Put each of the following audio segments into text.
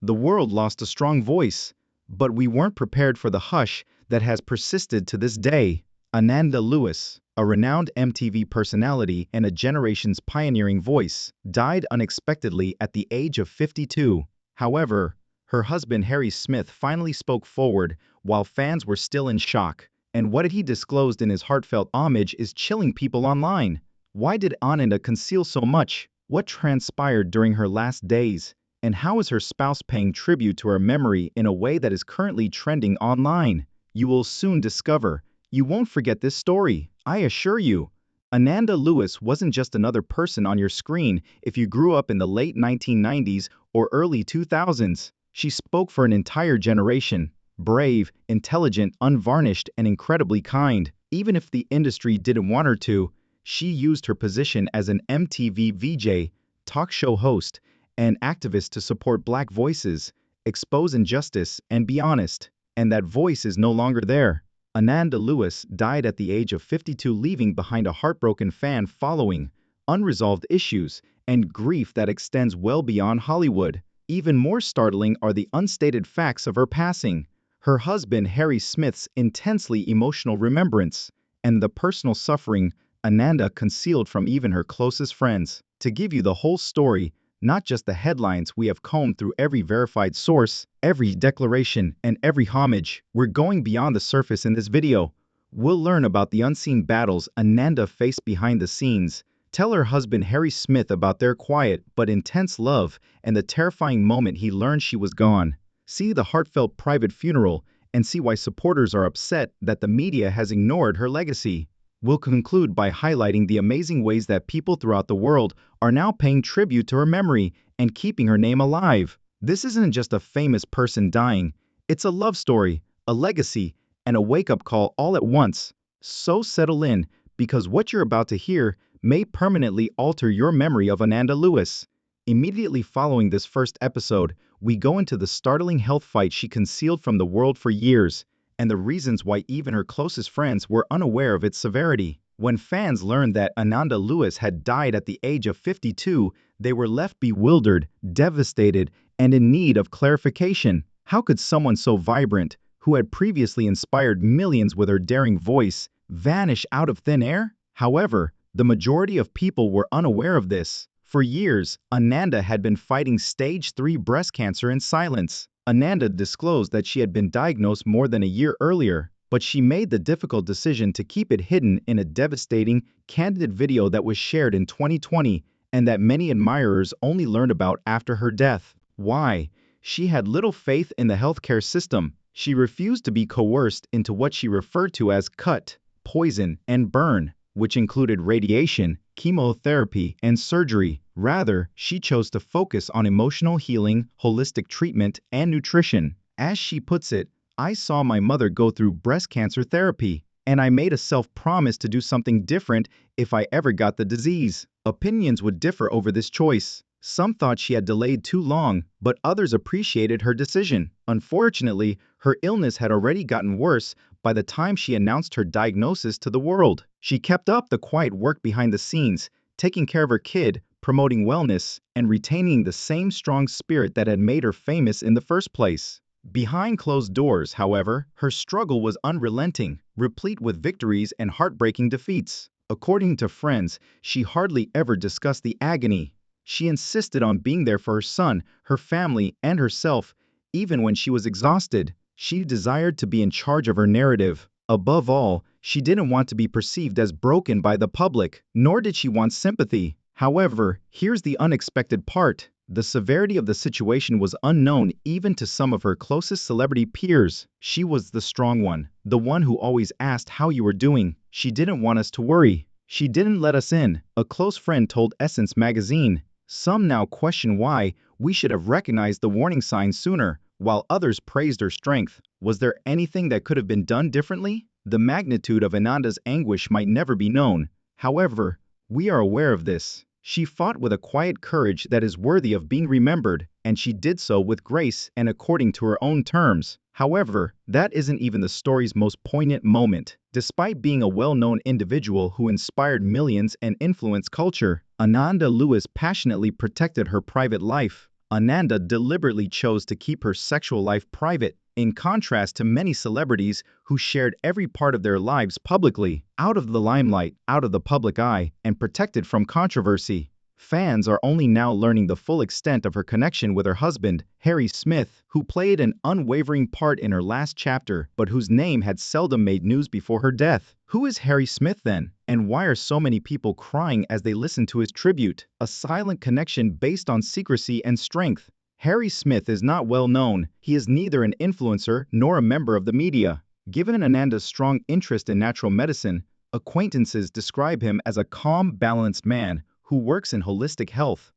The world lost a strong voice, but we weren't prepared for the hush that has persisted to this day. Ananda Lewis, a renowned MTV personality and a generation's pioneering voice, died unexpectedly at the age of 52. However, her husband Harry Smith finally spoke forward while fans were still in shock. And what he disclosed in his heartfelt homage is chilling people online. Why did Ananda conceal so much? What transpired during her last days? And how is her spouse paying tribute to her memory in a way that is currently trending online? You will soon discover. You won't forget this story, I assure you. Ananda Lewis wasn't just another person on your screen if you grew up in the late 1990s or early 2000s. She spoke for an entire generation. Brave, intelligent, unvarnished, and incredibly kind. Even if the industry didn't want her to, she used her position as an MTV VJ, talk show host, and activist to support Black voices, expose injustice, and be honest. And that voice is no longer there. Ananda Lewis died at the age of 52, leaving behind a heartbroken fan following, unresolved issues, and grief that extends well beyond Hollywood. Even more startling are the unstated facts of her passing. Her husband Harry Smith's intensely emotional remembrance, and the personal suffering Ananda concealed from even her closest friends. To give you the whole story, not just the headlines, we have combed through every verified source, every declaration, and every homage. We're going beyond the surface in this video. We'll learn about the unseen battles Ananda faced behind the scenes, tell her husband Harry Smith about their quiet but intense love, and the terrifying moment he learned she was gone. See the heartfelt private funeral, and see why supporters are upset that the media has ignored her legacy. We'll conclude by highlighting the amazing ways that people throughout the world are now paying tribute to her memory and keeping her name alive. This isn't just a famous person dying, it's a love story, a legacy, and a wake-up call all at once. So settle in, because what you're about to hear may permanently alter your memory of Ananda Lewis. Immediately following this first episode, we go into the startling health fight she concealed from the world for years, and the reasons why even her closest friends were unaware of its severity. When fans learned that Ananda Lewis had died at the age of 52, they were left bewildered, devastated, and in need of clarification. How could someone so vibrant, who had previously inspired millions with her daring voice, vanish out of thin air? However, the majority of people were unaware of this. For years, Ananda had been fighting stage 3 breast cancer in silence. Ananda disclosed that she had been diagnosed more than a year earlier, but she made the difficult decision to keep it hidden in a devastating, candid video that was shared in 2020 and that many admirers only learned about after her death. Why? She had little faith in the healthcare system. She refused to be coerced into what she referred to as cut, poison, and burn, which included radiation, chemotherapy, and surgery. Rather, she chose to focus on emotional healing, holistic treatment, and nutrition. As she puts it, "I saw my mother go through breast cancer therapy, and I made a self-promise to do something different if I ever got the disease." Opinions would differ over this choice. Some thought she had delayed too long, but others appreciated her decision. Unfortunately, her illness had already gotten worse by the time she announced her diagnosis to the world. She kept up the quiet work behind the scenes, taking care of her kid, promoting wellness, and retaining the same strong spirit that had made her famous in the first place. Behind closed doors, however, her struggle was unrelenting, replete with victories and heartbreaking defeats. According to friends, she hardly ever discussed the agony. She insisted on being there for her son, her family, and herself, even when she was exhausted. She desired to be in charge of her narrative. Above all, she didn't want to be perceived as broken by the public, nor did she want sympathy. However, here's the unexpected part. The severity of the situation was unknown even to some of her closest celebrity peers. She was the strong one, the one who always asked how you were doing. She didn't want us to worry. She didn't let us in, a close friend told Essence magazine. Some now question why we should have recognized the warning signs sooner, while others praised her strength. Was there anything that could have been done differently? The magnitude of Ananda's anguish might never be known. However, we are aware of this. She fought with a quiet courage that is worthy of being remembered, and she did so with grace and according to her own terms. However, that isn't even the story's most poignant moment. Despite being a well-known individual who inspired millions and influenced culture, Ananda Lewis passionately protected her private life. Ananda deliberately chose to keep her sexual life private, in contrast to many celebrities who shared every part of their lives publicly, out of the limelight, out of the public eye, and protected from controversy. Fans are only now learning the full extent of her connection with her husband, Harry Smith, who played an unwavering part in her last chapter, but whose name had seldom made news before her death. Who is Harry Smith then? And why are so many people crying as they listen to his tribute? A silent connection based on secrecy and strength. Harry Smith is not well known. He is neither an influencer nor a member of the media. Given Ananda's strong interest in natural medicine, acquaintances describe him as a calm, balanced man who works in holistic health.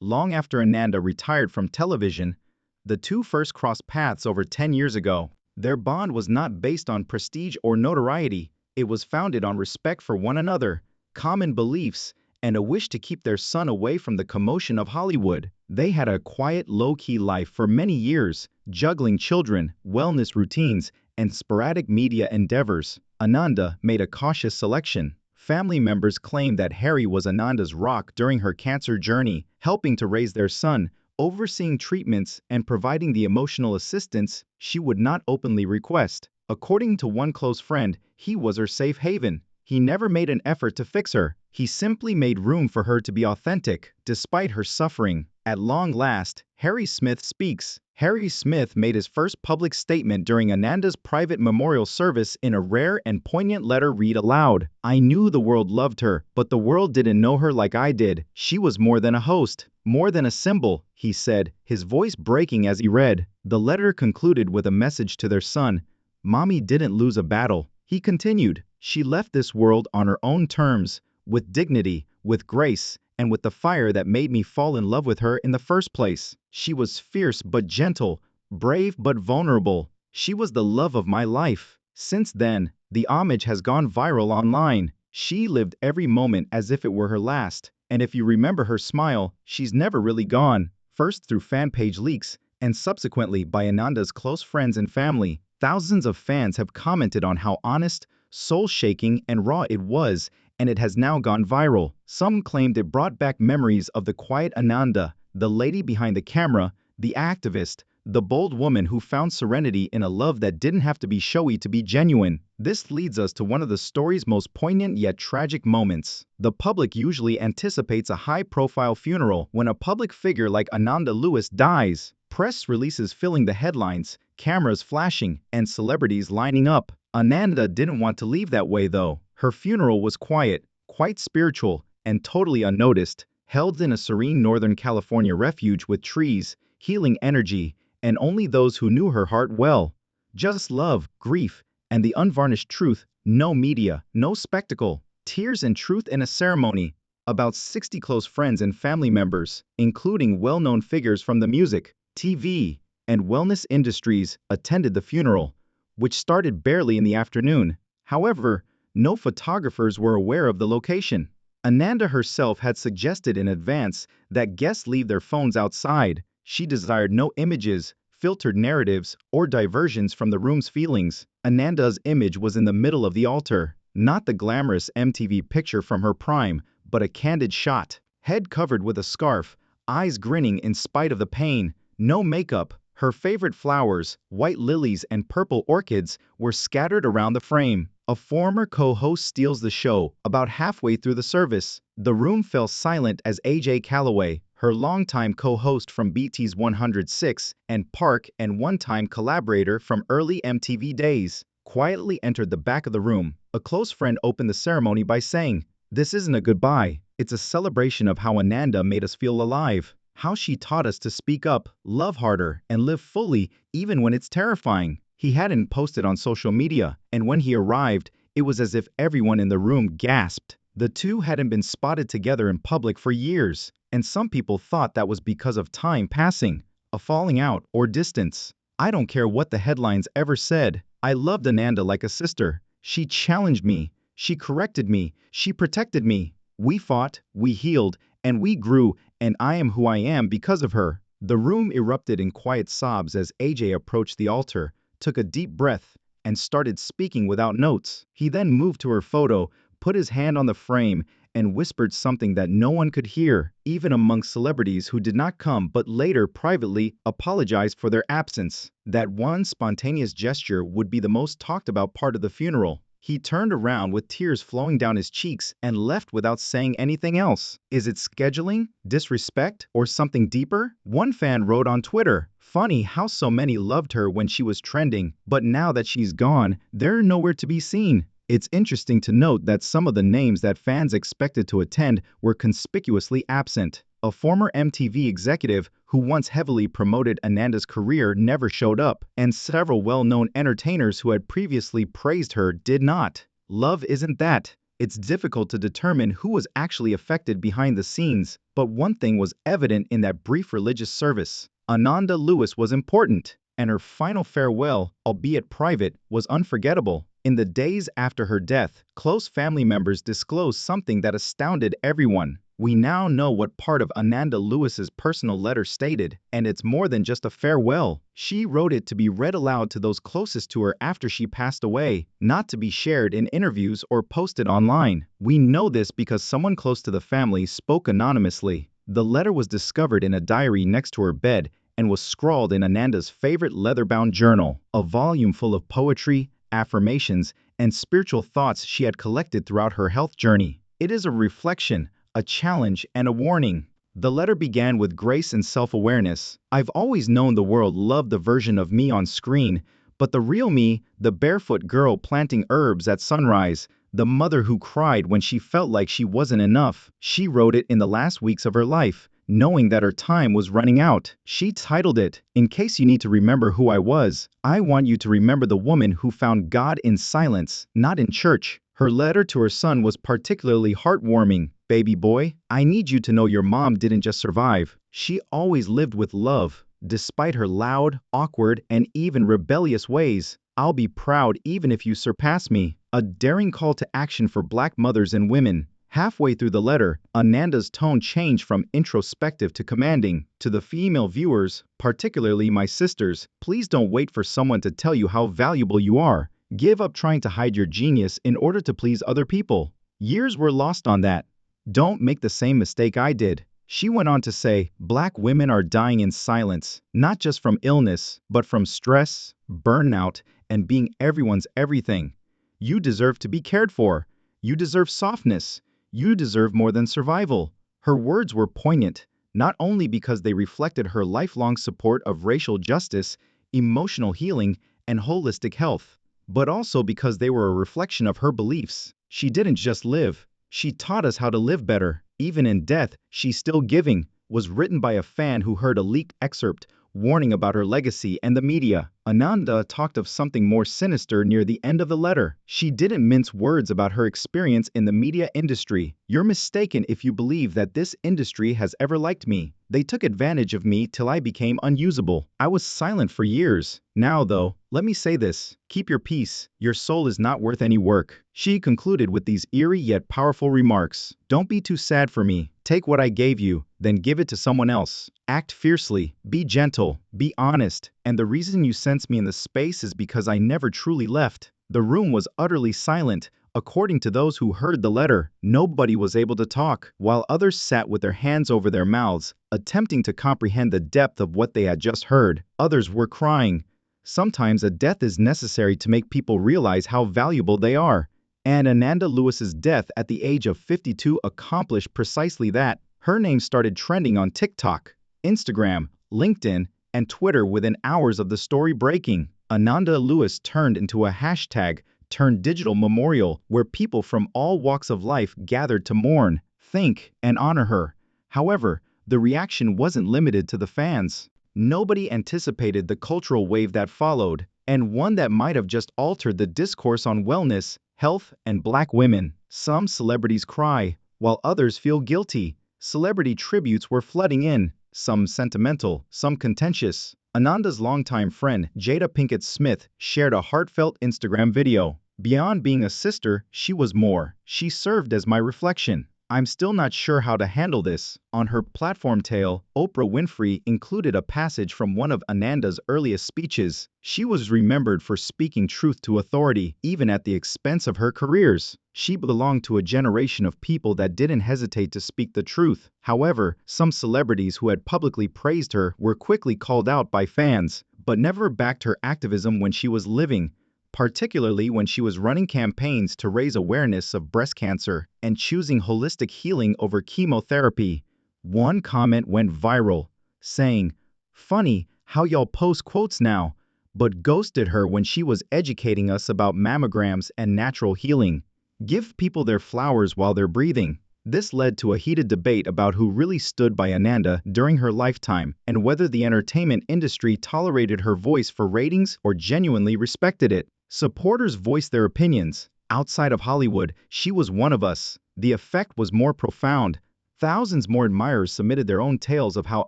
Long after Ananda retired from television, the two first crossed paths over 10 years ago. Their bond was not based on prestige or notoriety. It was founded on respect for one another, common beliefs, and a wish to keep their son away from the commotion of Hollywood. They had a quiet, low-key life for many years, juggling children, wellness routines, and sporadic media endeavors. Ananda made a cautious selection. Family members claimed that Harry was Ananda's rock during her cancer journey, helping to raise their son, overseeing treatments, and providing the emotional assistance she would not openly request. According to one close friend, he was her safe haven. He never made an effort to fix her. He simply made room for her to be authentic, despite her suffering. At long last, Harry Smith speaks. Harry Smith made his first public statement during Ananda's private memorial service in a rare and poignant letter read aloud. "I knew the world loved her, but the world didn't know her like I did. She was more than a host, more than a symbol," he said, his voice breaking as he read. The letter concluded with a message to their son. "Mommy didn't lose a battle." He continued, "She left this world on her own terms, with dignity, with grace, and with the fire that made me fall in love with her in the first place. She was fierce but gentle, brave but vulnerable. She was the love of my life." Since then, the homage has gone viral online. She lived every moment as if it were her last. And if you remember her smile, she's never really gone. First through fan page leaks, and subsequently by Ananda's close friends and family, thousands of fans have commented on how honest, soul-shaking, and raw it was, and it has now gone viral. Some claimed it brought back memories of the quiet Ananda, the lady behind the camera, the activist, the bold woman who found serenity in a love that didn't have to be showy to be genuine. This leads us to one of the story's most poignant yet tragic moments. The public usually anticipates a high-profile funeral when a public figure like Ananda Lewis dies. Press releases filling the headlines, cameras flashing, and celebrities lining up. Ananda didn't want to leave that way though. Her funeral was quiet, quite spiritual, and totally unnoticed, held in a serene Northern California refuge with trees, healing energy, and only those who knew her heart well. Just love, grief, and the unvarnished truth, no media, no spectacle. Tears and truth in a ceremony. About 60 close friends and family members, including well-known figures from the music, TV, and wellness industries, attended the funeral, which started barely in the afternoon. However, no photographers were aware of the location. Ananda herself had suggested in advance that guests leave their phones outside. She desired no images, filtered narratives, or diversions from the room's feelings. Ananda's image was in the middle of the altar, not the glamorous MTV picture from her prime, but a candid shot. Head covered with a scarf, eyes grinning in spite of the pain, no makeup. Her favorite flowers, white lilies and purple orchids, were scattered around the frame. A former co-host steals the show about halfway through the service. The room fell silent as AJ Calloway, her longtime co-host from BT's 106 and Park and one-time collaborator from early MTV days, quietly entered the back of the room. A close friend opened the ceremony by saying, "This isn't a goodbye. It's a celebration of how Ananda made us feel alive. How she taught us to speak up, love harder, and live fully, even when it's terrifying." He hadn't posted on social media, and when he arrived, it was as if everyone in the room gasped. The two hadn't been spotted together in public for years, and some people thought that was because of time passing, a falling out, or distance. I don't care what the headlines ever said. I loved Ananda like a sister. She challenged me, she corrected me, she protected me. We fought, we healed, and we grew, and I am who I am because of her. The room erupted in quiet sobs as AJ approached the altar, took a deep breath, and started speaking without notes. He then moved to her photo, put his hand on the frame, and whispered something that no one could hear, even amongst celebrities who did not come but later privately apologized for their absence. That one spontaneous gesture would be the most talked about part of the funeral. He turned around with tears flowing down his cheeks and left without saying anything else. Is it scheduling, disrespect, or something deeper? One fan wrote on Twitter, "Funny how so many loved her when she was trending, but now that she's gone, they're nowhere to be seen." It's interesting to note that some of the names that fans expected to attend were conspicuously absent. A former MTV executive who once heavily promoted Ananda's career never showed up, and several well-known entertainers who had previously praised her did not. Love isn't that. It's difficult to determine who was actually affected behind the scenes, but one thing was evident in that brief religious service. Ananda Lewis was important, and her final farewell, albeit private, was unforgettable. In the days after her death, close family members disclosed something that astounded everyone. We now know what part of Ananda Lewis's personal letter stated, and it's more than just a farewell. She wrote it to be read aloud to those closest to her after she passed away, not to be shared in interviews or posted online. We know this because someone close to the family spoke anonymously. The letter was discovered in a diary next to her bed and was scrawled in Ananda's favorite leather-bound journal, a volume full of poetry, affirmations, and spiritual thoughts she had collected throughout her health journey. It is a reflection, a challenge, and a warning. The letter began with grace and self-awareness. "I've always known the world loved the version of me on screen, but the real me, the barefoot girl planting herbs at sunrise, the mother who cried when she felt like she wasn't enough." She wrote it in the last weeks of her life, knowing that her time was running out. She titled it, "In case you need to remember who I was, I want you to remember the woman who found God in silence, not in church." Her letter to her son was particularly heartwarming. "Baby boy, I need you to know your mom didn't just survive. She always lived with love. Despite her loud, awkward, and even rebellious ways, I'll be proud even if you surpass me." A daring call to action for Black mothers and women. Halfway through the letter, Ananda's tone changed from introspective to commanding. "To the female viewers, particularly my sisters, please don't wait for someone to tell you how valuable you are. Give up trying to hide your genius in order to please other people. Years were lost on that. Don't make the same mistake I did." She went on to say, "Black women are dying in silence, not just from illness, but from stress, burnout, and being everyone's everything. You deserve to be cared for. You deserve softness. You deserve more than survival." Her words were poignant, not only because they reflected her lifelong support of racial justice, emotional healing, and holistic health, but also because they were a reflection of her beliefs. She didn't just live. She taught us how to live better. Even in death, she's still giving, was written by a fan who heard a leaked excerpt warning about her legacy and the media. Ananda talked of something more sinister near the end of the letter. She didn't mince words about her experience in the media industry. "You're mistaken if you believe that this industry has ever liked me. They took advantage of me till I became unusable. I was silent for years. Now, though, let me say this. Keep your peace. Your soul is not worth any work." She concluded with these eerie yet powerful remarks. "Don't be too sad for me. Take what I gave you, then give it to someone else. Act fiercely, be gentle, be honest, and the reason you sense me in the space is because I never truly left." The room was utterly silent. According to those who heard the letter, nobody was able to talk, while others sat with their hands over their mouths, attempting to comprehend the depth of what they had just heard. Others were crying. Sometimes a death is necessary to make people realize how valuable they are. And Ananda Lewis's death at the age of 52 accomplished precisely that. Her name started trending on TikTok, Instagram, LinkedIn, and Twitter within hours of the story breaking. Ananda Lewis turned into a hashtag turned digital memorial where people from all walks of life gathered to mourn, think, and honor her. However, the reaction wasn't limited to the fans. Nobody anticipated the cultural wave that followed, and one that might have just altered the discourse on wellness, health, and Black women. Some celebrities cry, while others feel guilty. Celebrity tributes were flooding in, some sentimental, some contentious. Ananda's longtime friend, Jada Pinkett Smith, shared a heartfelt Instagram video. "Beyond being a sister, she was more. She served as my reflection. I'm still not sure how to handle this. On her platform tale, Oprah Winfrey included a passage from one of Ananda's earliest speeches. She was remembered for speaking truth to authority, even at the expense of her careers. She belonged to a generation of people that didn't hesitate to speak the truth. However, some celebrities who had publicly praised her were quickly called out by fans, but never backed her activism when she was living, particularly when she was running campaigns to raise awareness of breast cancer and choosing holistic healing over chemotherapy. One comment went viral, saying, "Funny how y'all post quotes now," but ghosted her when she was educating us about mammograms and natural healing. Give people their flowers while they're breathing. This led to a heated debate about who really stood by Ananda during her lifetime and whether the entertainment industry tolerated her voice for ratings or genuinely respected it. Supporters voiced their opinions. Outside of Hollywood, she was one of us. The effect was more profound. Thousands more admirers submitted their own tales of how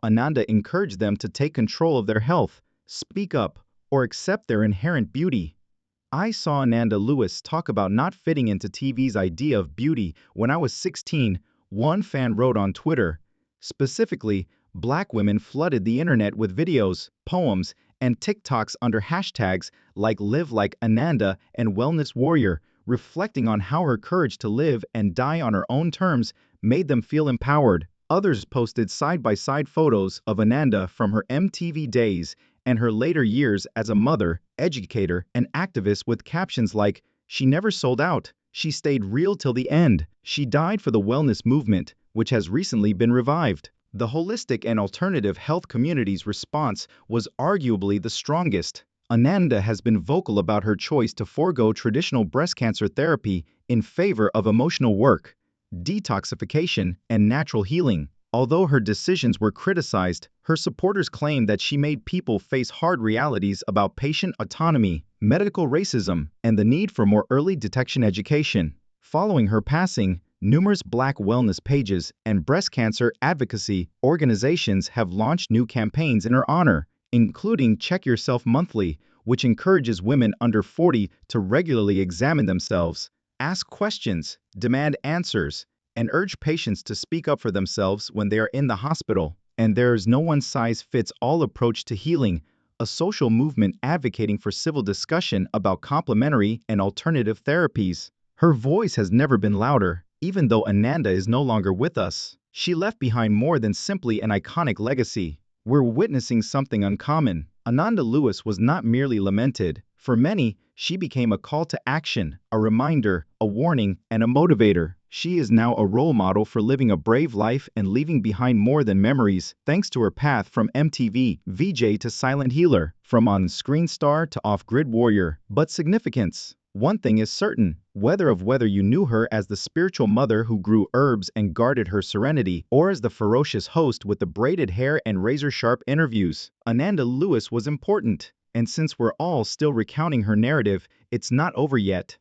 Ananda encouraged them to take control of their health, speak up, or accept their inherent beauty. I saw Ananda Lewis talk about not fitting into TV's idea of beauty when I was 16, one fan wrote on Twitter. Specifically, Black women flooded the internet with videos, poems, and TikToks under hashtags like Live Like Ananda and Wellness Warrior, reflecting on how her courage to live and die on her own terms made them feel empowered. Others posted side-by-side photos of Ananda from her MTV days and her later years as a mother, educator, and activist with captions like, "She never sold out. She stayed real till the end. She died for the wellness movement," which has recently been revived. The holistic and alternative health community's response was arguably the strongest. Ananda has been vocal about her choice to forego traditional breast cancer therapy in favor of emotional work, detoxification, and natural healing. Although her decisions were criticized, her supporters claimed that she made people face hard realities about patient autonomy, medical racism, and the need for more early detection education. Following her passing, numerous Black wellness pages and breast cancer advocacy organizations have launched new campaigns in her honor, including Check Yourself Monthly, which encourages women under 40 to regularly examine themselves, ask questions, demand answers, and urge patients to speak up for themselves when they are in the hospital. And there is no one-size-fits-all approach to healing, a social movement advocating for civil discussion about complementary and alternative therapies. Her voice has never been louder. Even though Ananda is no longer with us, she left behind more than simply an iconic legacy. We're witnessing something uncommon. Ananda Lewis was not merely lamented. For many, she became a call to action, a reminder, a warning, and a motivator. She is now a role model for living a brave life and leaving behind more than memories, thanks to her path from MTV VJ to silent healer, from on-screen star to off-grid warrior. But significance. One thing is certain, whether you knew her as the spiritual mother who grew herbs and guarded her serenity, or as the ferocious host with the braided hair and razor-sharp interviews, Ananda Lewis was important. And since we're all still recounting her narrative, it's not over yet.